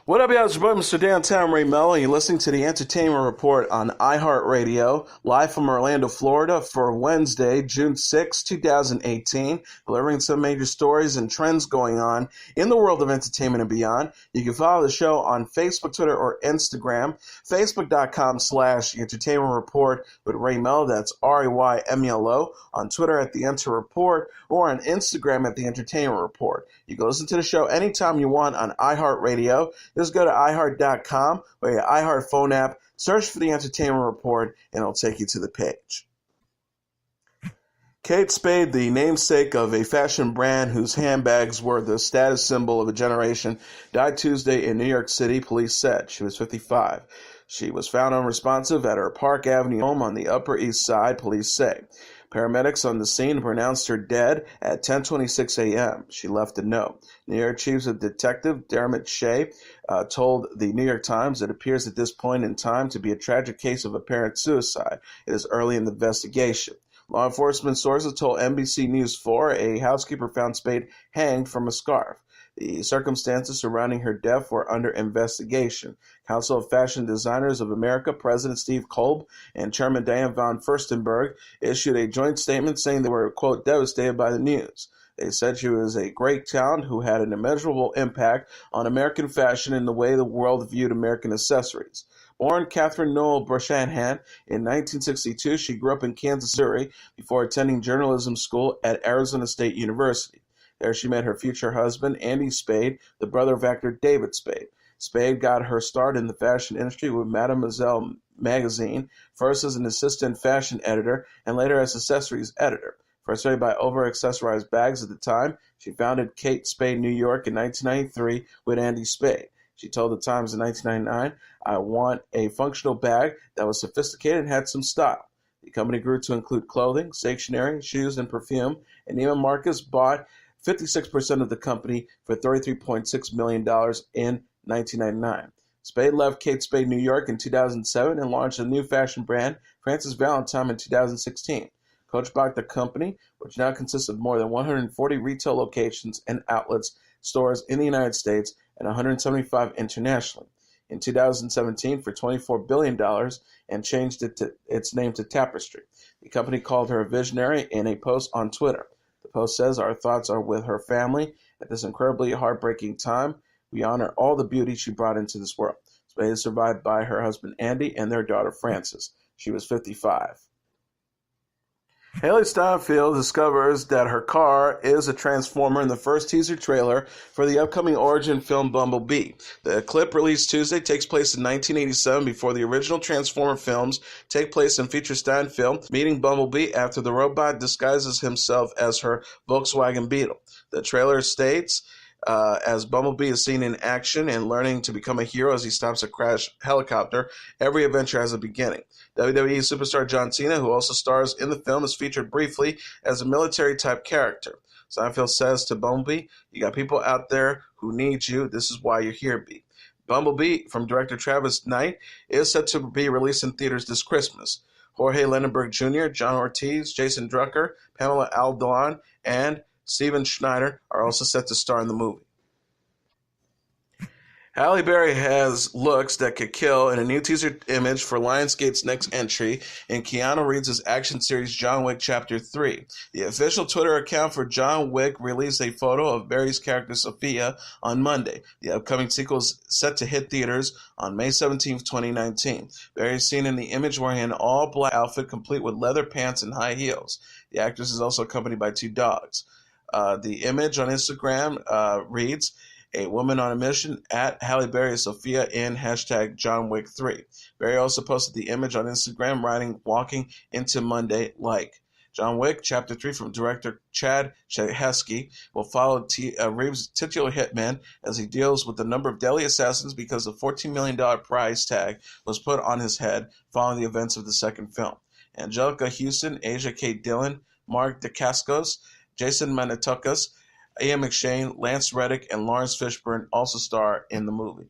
What up, y'all? It's your boy, Mr. Downtown Ray Mello, and you're listening to the Entertainment Report on iHeartRadio, live from Orlando, Florida, for Wednesday, June 6, 2018, delivering some major stories and trends going on in the world of entertainment and beyond. You can follow the show on Facebook, Twitter, or Instagram, facebook.com/Entertainment Report with Ray Mello, that's RAYMELO, on Twitter at The Enter Report, or on Instagram at The Entertainment Report. You can listen to the show anytime you want on iHeartRadio. Just go to iHeart.com or your iHeart phone app, search for the Entertainment Report, and it'll take you to the page. Kate Spade, the namesake of a fashion brand whose handbags were the status symbol of a generation, died Tuesday in New York City, police said. She was 55. She was found unresponsive at her Park Avenue home on the Upper East Side, police say. Paramedics on the scene pronounced her dead at 10:26 a.m. She left a note. New York Chief of Detective Dermot Shea told the New York Times it appears at this point in time to be a tragic case of apparent suicide. It is early in the investigation. Law enforcement sources told NBC News 4 a housekeeper found Spade hanged from a scarf. The circumstances surrounding her death were under investigation. Council of Fashion Designers of America President Steve Kolb and Chairman Diane von Furstenberg issued a joint statement saying they were, quote, devastated by the news. They said she was a great talent who had an immeasurable impact on American fashion and the way the world viewed American accessories. Born Catherine Noel Brosnahan in 1962, she grew up in Kansas City before attending journalism school at Arizona State University. There she met her future husband, Andy Spade, the brother of actor David Spade. Spade got her start in the fashion industry with Mademoiselle magazine, first as an assistant fashion editor and later as accessories editor. Frustrated by over-accessorized bags at the time, she founded Kate Spade New York in 1993 with Andy Spade. She told the Times in 1999, I want a functional bag that was sophisticated and had some style. The company grew to include clothing, stationery, shoes, and perfume, and Neiman Marcus bought 56% of the company for $33.6 million in 1999. Spade left Kate Spade New York in 2007 and launched a new fashion brand, Frances Valentine, in 2016. Coach bought the company, which now consists of more than 140 retail locations and outlets, stores in the United States, and 175 internationally. In 2017 for $24 billion and changed its name to Tapestry. The company called her a visionary in a post on Twitter. The post says, our thoughts are with her family at this incredibly heartbreaking time. We honor all the beauty she brought into this world. Spade is survived by her husband Andy and their daughter Frances. She was 55. Haley Steinfeld discovers that her car is a Transformer in the first teaser trailer for the upcoming origin film Bumblebee. The clip, released Tuesday, takes place in 1987 before the original Transformer films take place and features Steinfeld meeting Bumblebee after the robot disguises himself as her Volkswagen Beetle. The trailer states, as Bumblebee is seen in action and learning to become a hero as he stops a crashed helicopter, every adventure has a beginning. WWE superstar John Cena, who also stars in the film, is featured briefly as a military-type character. Seinfeld says to Bumblebee, you got people out there who need you. This is why you're here, B. Bumblebee, from director Travis Knight, is set to be released in theaters this Christmas. Jorge Lendenberg Jr., John Ortiz, Jason Drucker, Pamela Adlon, and Steven Schneider are also set to star in the movie. Halle Berry has looks that could kill in a new teaser image for Lionsgate's next entry in Keanu Reeves' action series John Wick Chapter 3. The official Twitter account for John Wick released a photo of Berry's character Sophia on Monday. The upcoming sequel is set to hit theaters on May 17, 2019. Berry is seen in the image wearing an all-black outfit complete with leather pants and high heels. The actress is also accompanied by two dogs. The image on Instagram reads, a woman on a mission at Halle Berry Sophia in hashtag John Wick 3. Berry also posted the image on Instagram writing, walking into Monday like. John Wick Chapter 3 from director Chad Stahelski will follow Reeves' titular hitman as he deals with the number of deadly assassins because the $14 million price tag was put on his head following the events of the second film. Angelica Houston, Asia K. Dillon, Mark Dacascos, Jason Mantzoukas, Ian McShane, Lance Reddick, and Lawrence Fishburne also star in the movie.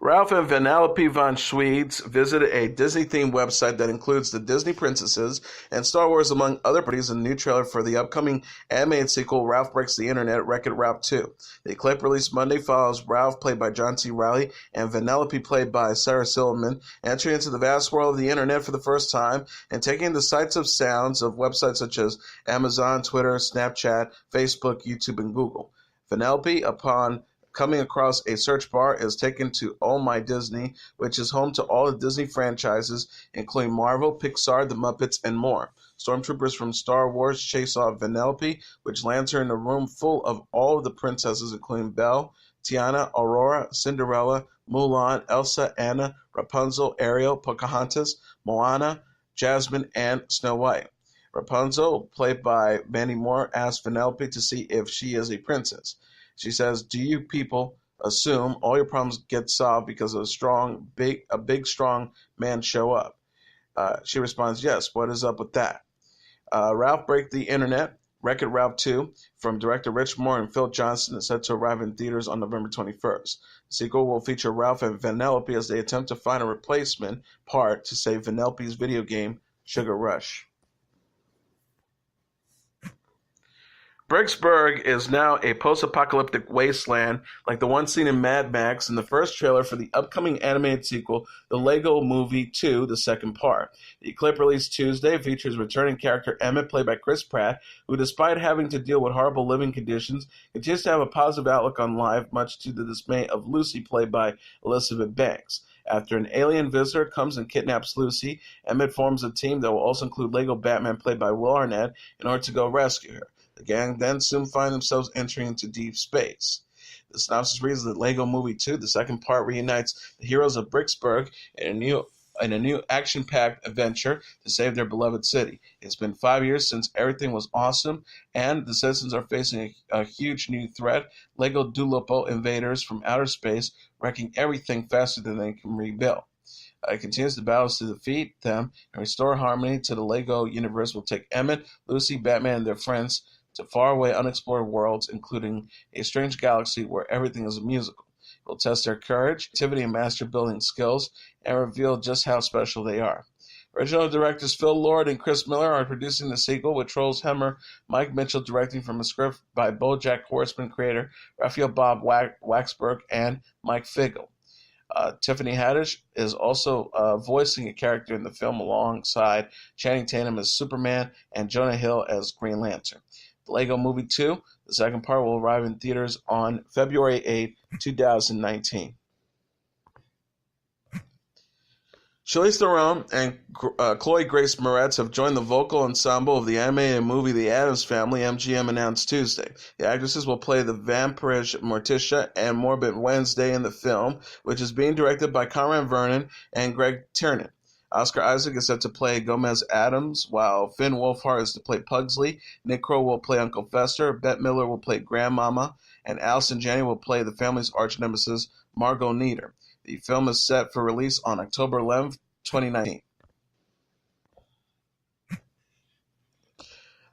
Ralph and Vanellope von Schweetz visited a Disney-themed website that includes the Disney princesses and Star Wars, among other properties, in a new trailer for the upcoming animated sequel, Ralph Breaks the Internet, Wreck-It Ralph 2. The clip released Monday follows Ralph, played by John C. Reilly, and Vanellope, played by Sarah Silverman, entering into the vast world of the Internet for the first time and taking the sights of sounds of websites such as Amazon, Twitter, Snapchat, Facebook, YouTube, and Google. Vanellope, upon coming across a search bar, is taken to Oh My Disney, which is home to all the Disney franchises, including Marvel, Pixar, The Muppets, and more. Stormtroopers from Star Wars chase off Vanellope, which lands her in a room full of all of the princesses, including Belle, Tiana, Aurora, Cinderella, Mulan, Elsa, Anna, Rapunzel, Ariel, Pocahontas, Moana, Jasmine, and Snow White. Rapunzel, played by Mandy Moore, asks Vanellope to see if she is a princess. She says, "Do you people assume all your problems get solved because a big, strong man show up?" She responds, "Yes, what is up with that?" Ralph Break the Internet, Wreck-It Ralph 2, from director Rich Moore and Phil Johnson, is set to arrive in theaters on November 21st. The sequel will feature Ralph and Vanellope as they attempt to find a replacement part to save Vanellope's video game, Sugar Rush. Bricksburg is now a post-apocalyptic wasteland like the one seen in Mad Max in the first trailer for the upcoming animated sequel, The Lego Movie 2, the second part. The clip released Tuesday features returning character Emmett, played by Chris Pratt, who, despite having to deal with horrible living conditions, continues to have a positive outlook on life, much to the dismay of Lucy, played by Elizabeth Banks. After an alien visitor comes and kidnaps Lucy, Emmett forms a team that will also include Lego Batman, played by Will Arnett, in order to go rescue her. The gang then soon find themselves entering into deep space. The synopsis reads that Lego Movie 2, the second part, reunites the heroes of Bricksburg in a new action-packed adventure to save their beloved city. It's been 5 years since everything was awesome, and the citizens are facing a huge new threat: Lego Dulupo invaders from outer space, wrecking everything faster than they can rebuild. It continues the battles to defeat them and restore harmony to the Lego universe. Will take Emmett, Lucy, Batman, and their friends to faraway, unexplored worlds, including a strange galaxy where everything is a musical. It will test their courage, activity, and master-building skills, and reveal just how special they are. Original directors Phil Lord and Chris Miller are producing the sequel, with Trolls Hemmer Mike Mitchell directing from a script by BoJack Horseman creator Raphael Bob Waxberg and Mike Figel. Tiffany Haddish is also voicing a character in the film alongside Channing Tatum as Superman and Jonah Hill as Green Lantern. The Lego Movie 2, the second part, will arrive in theaters on February 8, 2019. Charlize Theron and Chloe Grace Moretz have joined the vocal ensemble of the animated movie The Addams Family, MGM announced Tuesday. The actresses will play the vampirish Morticia and Morbid Wednesday in the film, which is being directed by Conrad Vernon and Greg Tiernan. Oscar Isaac is set to play Gomez Adams, while Finn Wolfhard is to play Pugsley. Nick Kroll will play Uncle Fester. Bette Miller will play Grandmama, and Allison Janney will play the family's arch nemesis, Margot Nieder. The film is set for release on October 11th, 2019.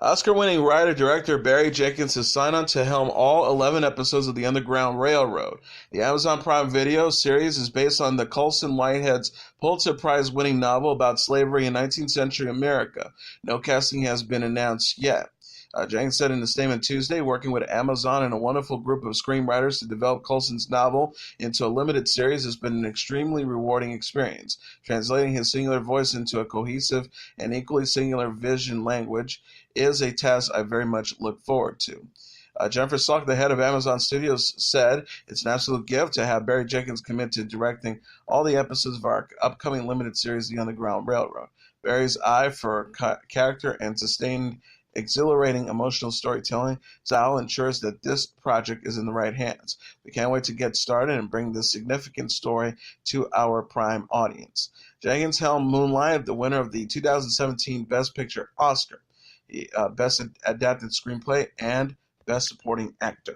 Oscar-winning writer-director Barry Jenkins has signed on to helm all 11 episodes of The Underground Railroad. The Amazon Prime Video series is based on the Colson Whitehead's Pulitzer Prize-winning novel about slavery in 19th century America. No casting has been announced yet. Jenkins said in a statement Tuesday, working with Amazon and a wonderful group of screenwriters to develop Colson's novel into a limited series has been an extremely rewarding experience. Translating his singular voice into a cohesive and equally singular vision language is a task I very much look forward to. Jennifer Salk, the head of Amazon Studios, said it's an absolute gift to have Barry Jenkins commit to directing all the episodes of our upcoming limited series, The Underground Railroad. Barry's eye for character and sustained exhilarating emotional storytelling style ensures that this project is in the right hands. We can't wait to get started and bring this significant story to our prime audience. Jenkins helmed Moonlight, the winner of the 2017 Best Picture Oscar, Best Adapted Screenplay, and Best Supporting Actor.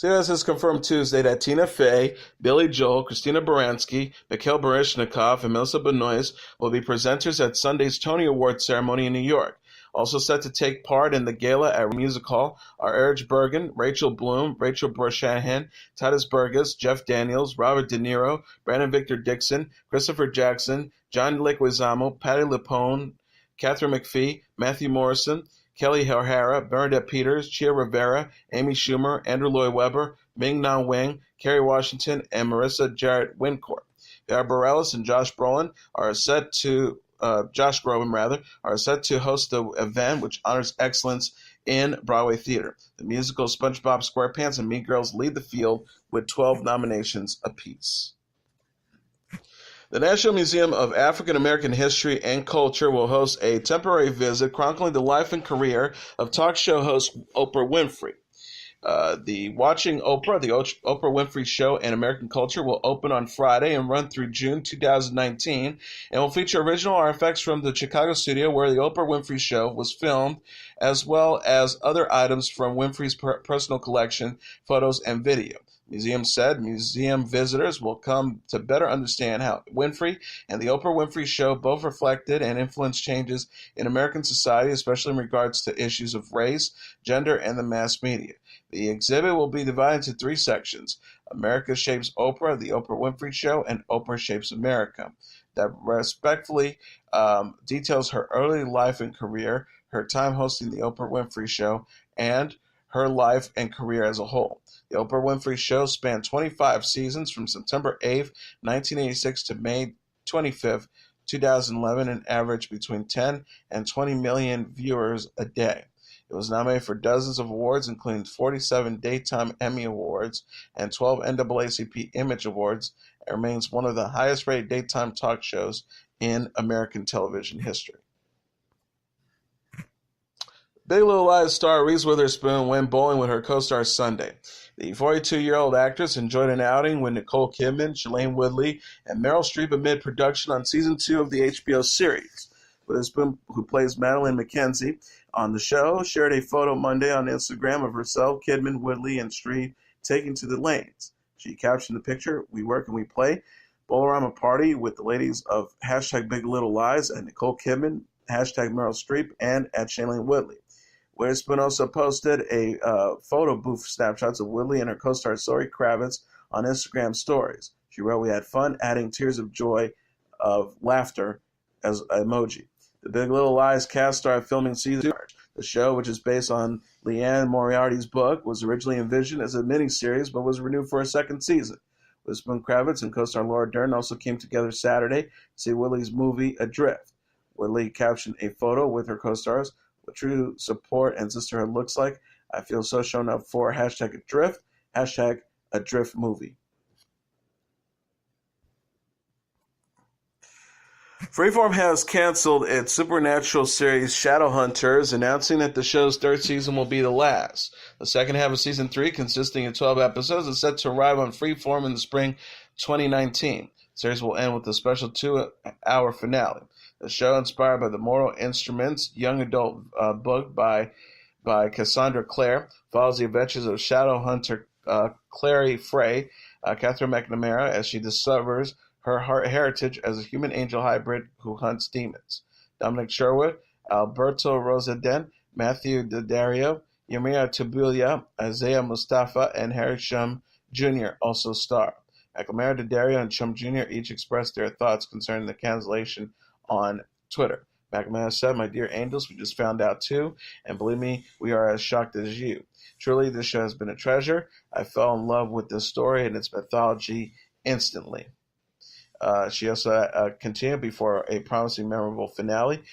CBS has confirmed Tuesday that Tina Fey, Billy Joel, Christina Baranski, Mikhail Baryshnikov, and Melissa Benoist will be presenters at Sunday's Tony Awards ceremony in New York. Also set to take part in the gala at Music Hall are Erich Bergen, Rachel Bloom, Rachel Brosnahan, Titus Burgess, Jeff Daniels, Robert De Niro, Brandon Victor Dixon, Christopher Jackson, John Leguizamo, Patti LuPone, Catherine McPhee, Matthew Morrison, Kelly O'Hara, Bernadette Peters, Chia Rivera, Amy Schumer, Andrew Lloyd Webber, Ming-Na Wen, Kerry Washington, and Marissa Jarrett Wincourt. Vera Bareilles and Josh Groban are set to host the event, which honors excellence in Broadway theater. The musical SpongeBob SquarePants and Mean Girls lead the field with 12 nominations apiece. The National Museum of African American History and Culture will host a temporary visit chronicling the life and career of talk show host Oprah Winfrey. The Watching Oprah, the Oprah Winfrey Show and American Culture will open on Friday and run through June 2019 and will feature original artifacts from the Chicago studio where the Oprah Winfrey Show was filmed, as well as other items from Winfrey's personal collection, photos, and video. Museum said museum visitors will come to better understand how Winfrey and the Oprah Winfrey Show both reflected and influenced changes in American society, especially in regards to issues of race, gender, and the mass media. The exhibit will be divided into 3 sections: America Shapes Oprah, the Oprah Winfrey Show, and Oprah Shapes America, that respectfully details her early life and career, her time hosting the Oprah Winfrey Show, and her life and career as a whole. The Oprah Winfrey Show spanned 25 seasons from September 8, 1986 to May 25, 2011, and averaged between 10 and 20 million viewers a day. It was nominated for dozens of awards, including 47 Daytime Emmy Awards and 12 NAACP Image Awards, and remains one of the highest-rated daytime talk shows in American television history. Big Little Lies star Reese Witherspoon went bowling with her co-star Sunday. The 42-year-old actress enjoyed an outing with Nicole Kidman, Shailene Woodley, and Meryl Streep amid production on Season 2 of the HBO series. Witherspoon, who plays Madeline McKenzie on the show, shared a photo Monday on Instagram of herself, Kidman, Woodley, and Streep taking to the lanes. She captioned the picture, "We work and we play. Bolorama party with the ladies of #Big Little Lies at Nicole Kidman, #Meryl Streep, and at Shailene Woodley." Witherspoon also posted a photo booth snapshots of Woodley and her co-star Zoe Kravitz on Instagram stories. She wrote, "We had fun," adding tears of joy of laughter as emoji. The Big Little Lies cast started filming season 2. The show, which is based on Leanne Moriarty's book, was originally envisioned as a miniseries but was renewed for a second season. Witherspoon, Kravitz, and co-star Laura Dern also came together Saturday to see Woodley's movie Adrift. Woodley captioned a photo with her co-stars, "What true support and sisterhood looks like. I feel so shown up for #Adrift, #Adrift movie." Freeform has canceled its supernatural series Shadowhunters, announcing that the show's 3rd season will be the last. The second half of Season 3, consisting of 12 episodes, is set to arrive on Freeform in the spring 2019. The series will end with a special 2-hour finale. The show, inspired by the Mortal Instruments young adult book by Cassandra Clare, follows the adventures of Shadowhunter Clary Frey, Catherine McNamara, as she discovers her heritage as a human-angel hybrid who hunts demons. Dominic Sherwood, Alberto Rosedden, Matthew Daddario, Yamira Tabulia, Isaiah Mustafa, and Harry Shum Jr. also star. McNamara, Daddario, and Shum Jr. each expressed their thoughts concerning the cancellation on Twitter. McNamara said, "My dear angels, we just found out too, and believe me, we are as shocked as you. Truly, this show has been a treasure. I fell in love with this story and its mythology instantly." She also continued, "Before a promising, memorable finale.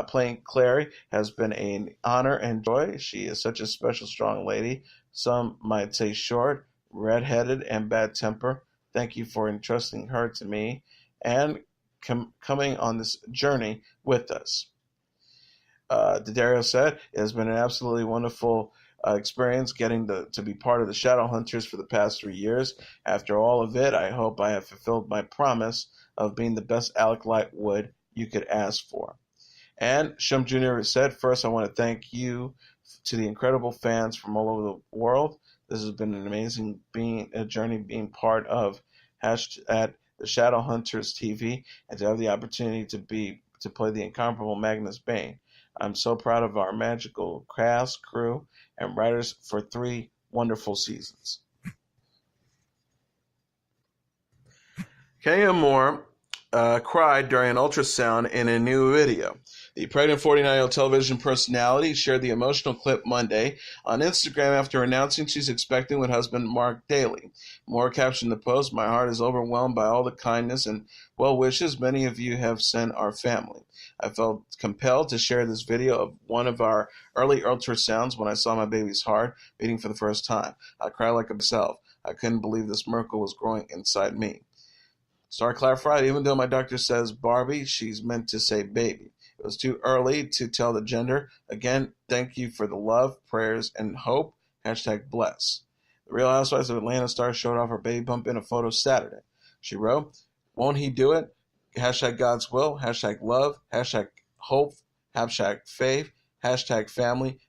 Playing Clary has been an honor and joy. She is such a special, strong lady. Some might say short, red-headed, and bad temper. Thank you for entrusting her to me and coming on this journey with us." Daddario said, "It has been an absolutely wonderful experience getting to be part of the Shadowhunters for the past 3 years. After all of it, I hope I have fulfilled my promise of being the best Alec Lightwood you could ask for." And Shum Jr. said, "First, I want to thank you to the incredible fans from all over the world. This has been an amazing journey being part of at the Shadowhunters TV, and to have the opportunity to play the incomparable Magnus Bane. I'm so proud of our magical cast, crew, and writers for 3 wonderful seasons. Kenya Moore cried during an ultrasound in a new video. The pregnant 49-year-old television personality shared the emotional clip Monday on Instagram after announcing she's expecting with husband Mark Daly. Moore captioned the post, "My heart is overwhelmed by all the kindness and well wishes many of you have sent our family. I felt compelled to share this video of one of our early ultrasounds when I saw my baby's heart beating for the first time. I cried like myself. I couldn't believe this miracle was growing inside me." Star clarified, "Even though my doctor says Barbie, she's meant to say baby. It was too early to tell the gender. Again, thank you for the love, prayers, and hope. #bless." The Real Housewives of Atlanta star showed off her baby bump in a photo Saturday. She wrote, "Won't he do it? #God's will, #love, #hope, #faith, #family,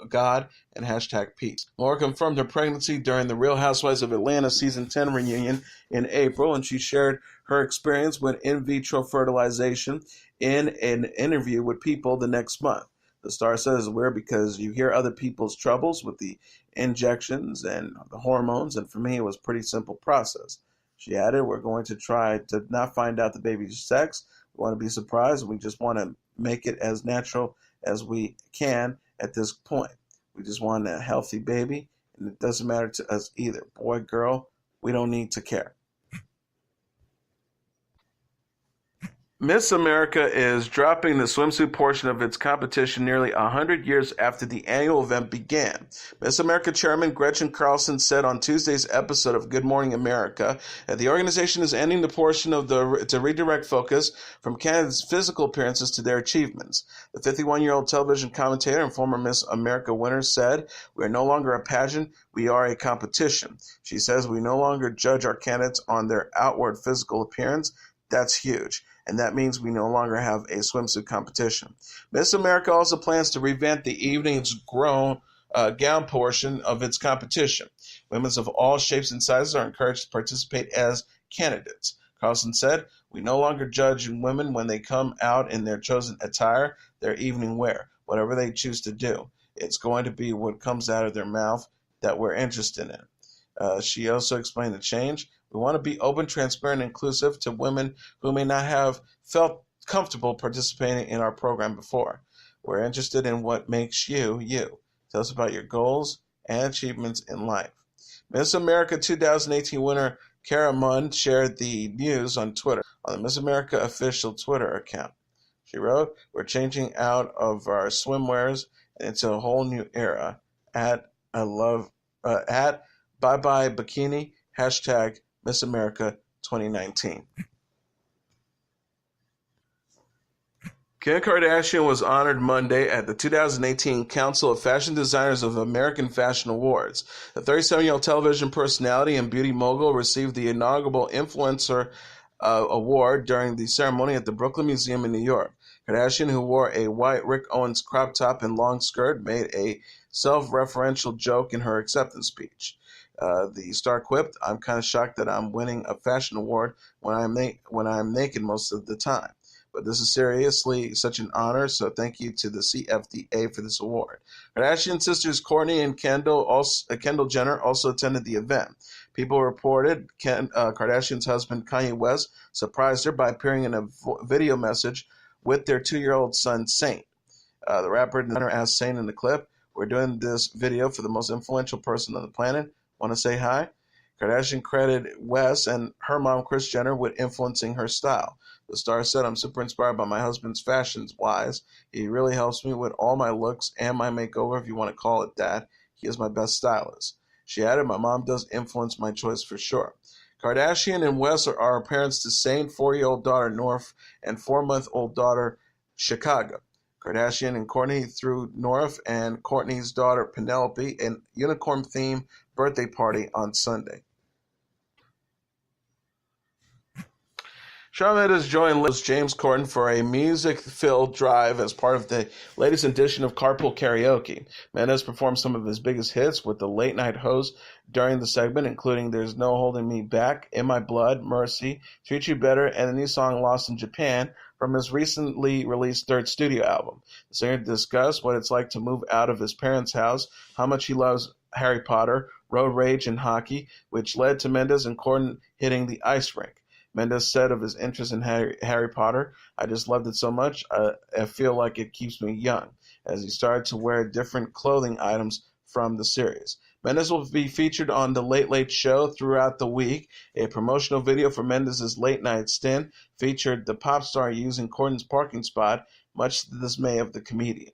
#God, and #peace." Laura confirmed her pregnancy during the Real Housewives of Atlanta Season 10 reunion in April, and she shared her experience with in vitro fertilization in an interview with People the next month. The star says it's weird because you hear other people's troubles with the injections and the hormones, and for me it was a pretty simple process. She added, "We're going to try to not find out the baby's sex. We want to be surprised, and we just want to make it as natural as we can at this point. We just want a healthy baby, and it doesn't matter to us either. Boy, girl, we don't need to care." Miss America is dropping the swimsuit portion of its competition nearly 100 years after the annual event began. Miss America chairman Gretchen Carlson said on Tuesday's episode of Good Morning America that the organization is ending the portion to redirect focus from candidates' physical appearances to their achievements. The 51-year-old television commentator and former Miss America winner said, "We are no longer a pageant, we are a competition." She says, "We no longer judge our candidates on their outward physical appearance. That's huge. And that means we no longer have a swimsuit competition." Miss America also plans to revamp the evening's gown portion of its competition. Women of all shapes and sizes are encouraged to participate as candidates. Carlson said, "We no longer judge women when they come out in their chosen attire, their evening wear, whatever they choose to do. It's going to be what comes out of their mouth that we're interested in." She also explained the change. "We want to be open, transparent, and inclusive to women who may not have felt comfortable participating in our program before. We're interested in what makes you, you. Tell us about your goals and achievements in life." Miss America 2018 winner Cara Munn shared the news on Twitter, on the Miss America official Twitter account. She wrote, "We're changing out of our swimwears into a whole new era. At Bye Bye Bikini, Miss America 2019. Kim Kardashian was honored Monday at the 2018 Council of Fashion Designers of American Fashion Awards. The 37-year-old television personality and beauty mogul received the inaugural Influencer Award during the ceremony at the Brooklyn Museum in New York. Kardashian, who wore a white Rick Owens crop top and long skirt, made a self-referential joke in her acceptance speech. The star quipped, "I'm kind of shocked that I'm winning a fashion award when I'm naked most of the time. But this is seriously such an honor, so thank you to the CFDA for this award." Kardashian sisters Kourtney and Kendall Jenner also attended the event. People reported Kardashian's husband Kanye West surprised her by appearing in a video message with their 2-year-old son Saint. The rapper and designer asked Saint in the clip, "We're doing this video for the most influential person on the planet. Want to say hi?" Kardashian credited West and her mom Kris Jenner with influencing her style. The star said, "I'm super inspired by my husband's fashions wise. He really helps me with all my looks and my makeover, if you want to call it that. He is my best stylist." She added, "My mom does influence my choice for sure." Kardashian and West are parents to Saint, 4-year-old daughter North, and 4-month-old daughter Chicago. Kardashian and Kourtney threw North and Kourtney's daughter Penelope an unicorn-themed birthday party on Sunday. Shawn Mendes joined James Corden for a music-filled drive as part of the latest edition of Carpool Karaoke. Mendes performed some of his biggest hits with the late-night host during the segment, including There's No Holding Me Back, In My Blood, Mercy, Treat You Better, and the new song Lost in Japan from his recently released third studio album. The singer discussed what it's like to move out of his parents' house, how much he loves Harry Potter, road rage, and hockey, which led to Mendes and Corden hitting the ice rink. Mendes said of his interest in Harry Potter, I just loved it so much, I feel like it keeps me young, as he started to wear different clothing items from the series. Mendes will be featured on The Late Late Show throughout the week. A promotional video for Mendes' late-night stint featured the pop star using Corden's parking spot, much to the dismay of the comedian.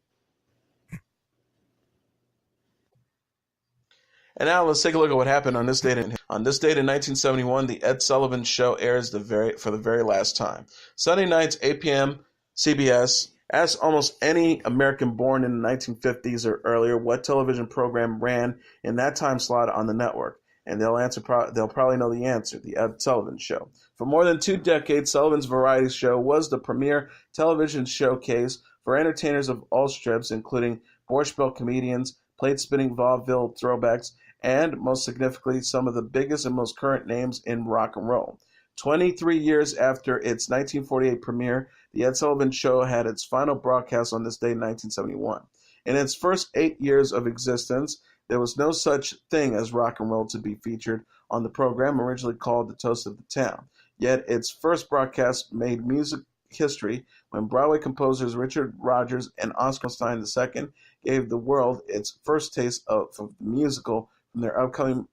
And now let's take a look at what happened on this date. On this date in 1971, the Ed Sullivan Show airs for the very last time. Sunday nights, 8 p.m., CBS. Ask almost any American born in the 1950s or earlier what television program ran in that time slot on the network, and they'll probably know the answer: the Ed Sullivan Show. For more than 2 decades, Sullivan's variety show was the premier television showcase for entertainers of all strips, including Borscht Belt comedians, plate-spinning vaudeville throwbacks, and, most significantly, some of the biggest and most current names in rock and roll. 23 years after its 1948 premiere, The Ed Sullivan Show had its final broadcast on this day in 1971. In its first 8 years of existence, there was no such thing as rock and roll to be featured on the program, originally called The Toast of the Town. Yet its first broadcast made music history when Broadway composers Richard Rodgers and Oscar Stein II gave the world its first taste of the musical from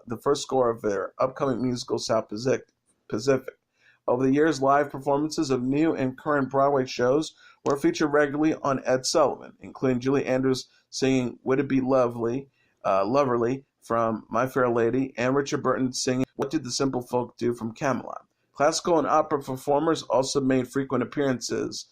the first score of their upcoming musical South Pacific. Over the years, live performances of new and current Broadway shows were featured regularly on Ed Sullivan, including Julie Andrews singing Would It Be Loverly from My Fair Lady, and Richard Burton singing What Did the Simple Folk Do from Camelot. Classical and opera performers also made frequent appearances.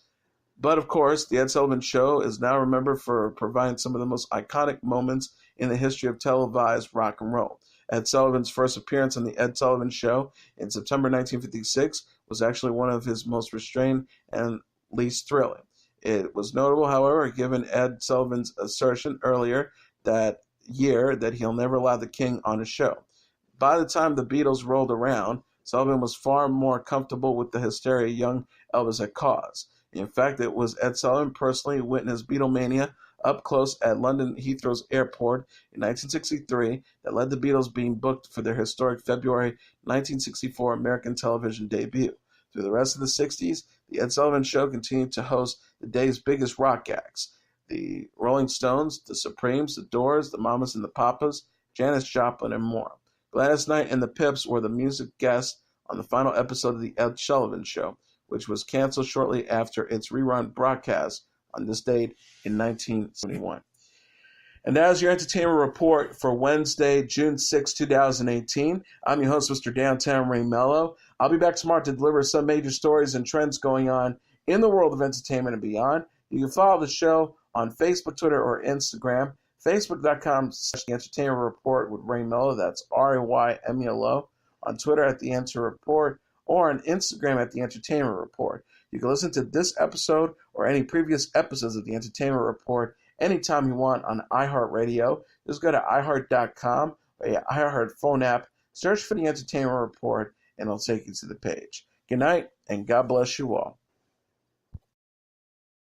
But of course, The Ed Sullivan Show is now remembered for providing some of the most iconic moments in the history of televised rock and roll. Ed Sullivan's first appearance on The Ed Sullivan Show in September 1956 was actually one of his most restrained and least thrilling. It was notable, however, given Ed Sullivan's assertion earlier that year that he'll never allow the King on his show. By the time the Beatles rolled around, Sullivan was far more comfortable with the hysteria young Elvis had caused. In fact, it was Ed Sullivan personally who witnessed Beatlemania up close at London Heathrow's airport in 1963 that led the Beatles being booked for their historic February 1964 American television debut. Through the rest of the 60s, the Ed Sullivan Show continued to host the day's biggest rock acts: the Rolling Stones, the Supremes, the Doors, the Mamas and the Papas, Janis Joplin, and more. Gladys Knight and the Pips were the music guests on the final episode of the Ed Sullivan Show, which was canceled shortly after its rerun broadcast on this date in 1971. And that is your entertainment report for Wednesday, June 6, 2018. I'm your host, Mr. Downtown Ray Mello. I'll be back tomorrow to deliver some major stories and trends going on in the world of entertainment and beyond. You can follow the show on Facebook, Twitter, or Instagram. Facebook.com/The Entertainment Report with Ray Mello. That's RAYMELO. On Twitter at The Enter Report, or on Instagram at The Entertainment Report. You can listen to this episode or any previous episodes of The Entertainment Report anytime you want on iHeartRadio. Just go to iHeart.com or your iHeart phone app, search for The Entertainment Report, and it'll take you to the page. Good night, and God bless you all.